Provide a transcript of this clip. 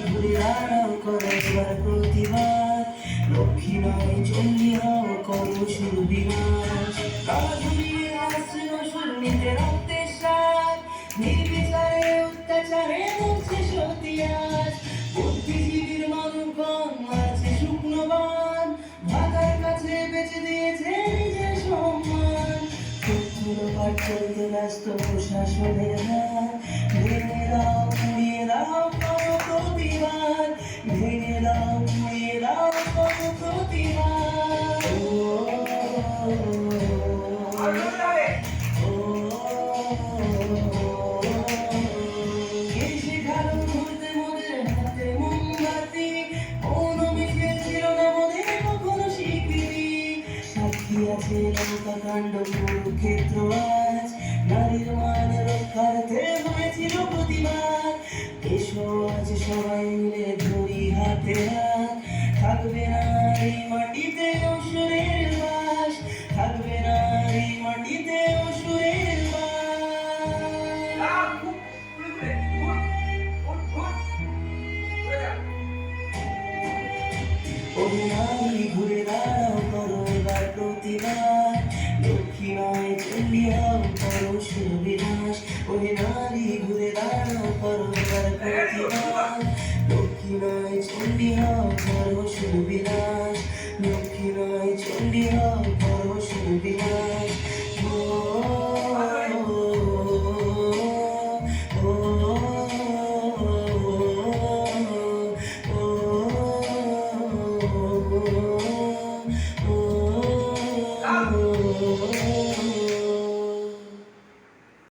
ঘুরে দাঁড়াও করো এবার প্রতিবাদ, লক্ষ্মী নয় চণ্ডী হও করো শুরু বিনাশ। গলা ঝুলিয়ে আসছে অসুর নিতে রক্তের স্বাদ, নির্বিচারে অত্যাচারে মরছে সতিয়াস। বুদ্ধিজীবীর মানবগণ মারছে শুকনো বান, ভাতার কাছে বেঁচে দিয়েছে নিজের সম্মান। চোখগুলো পাঠ করতে ব্যস্ত প্রশাসনের হাত, ভেঙে দাও পুড়িয়ে দাও করো প্রতিবাদ, ভেঙে দাও পুড়িয়ে দাও করো প্রতিবাদ। আছে লঙ্কাকাণ্ড কুরুক্ষেত্র আজ, নারীর মান রক্ষার্থে হয়েছিল প্রতিবাদ। এসো আজ সবাই মিলে ধরি হাতে হাত, থাকবে না এই মাটিতে অসুরের বাস, থাকবে না এই মাটিতে অসুরের বাস। ওরে নারী ঘুরে দাঁড়াও করো এবার প্রতিবাদ, লক্ষ্মী নয় চণ্ডী হও করো শুরু বিনাশ। ওরে নারী ঘুরে দাঁড়াও করো এবার প্রতিবাদ, লক্ষ্মী নয় চণ্ডী হও করো শুরু বিনাশ, লক্ষ্মী নয় চণ্ডী হও করো শুরু বিনাশ। Oh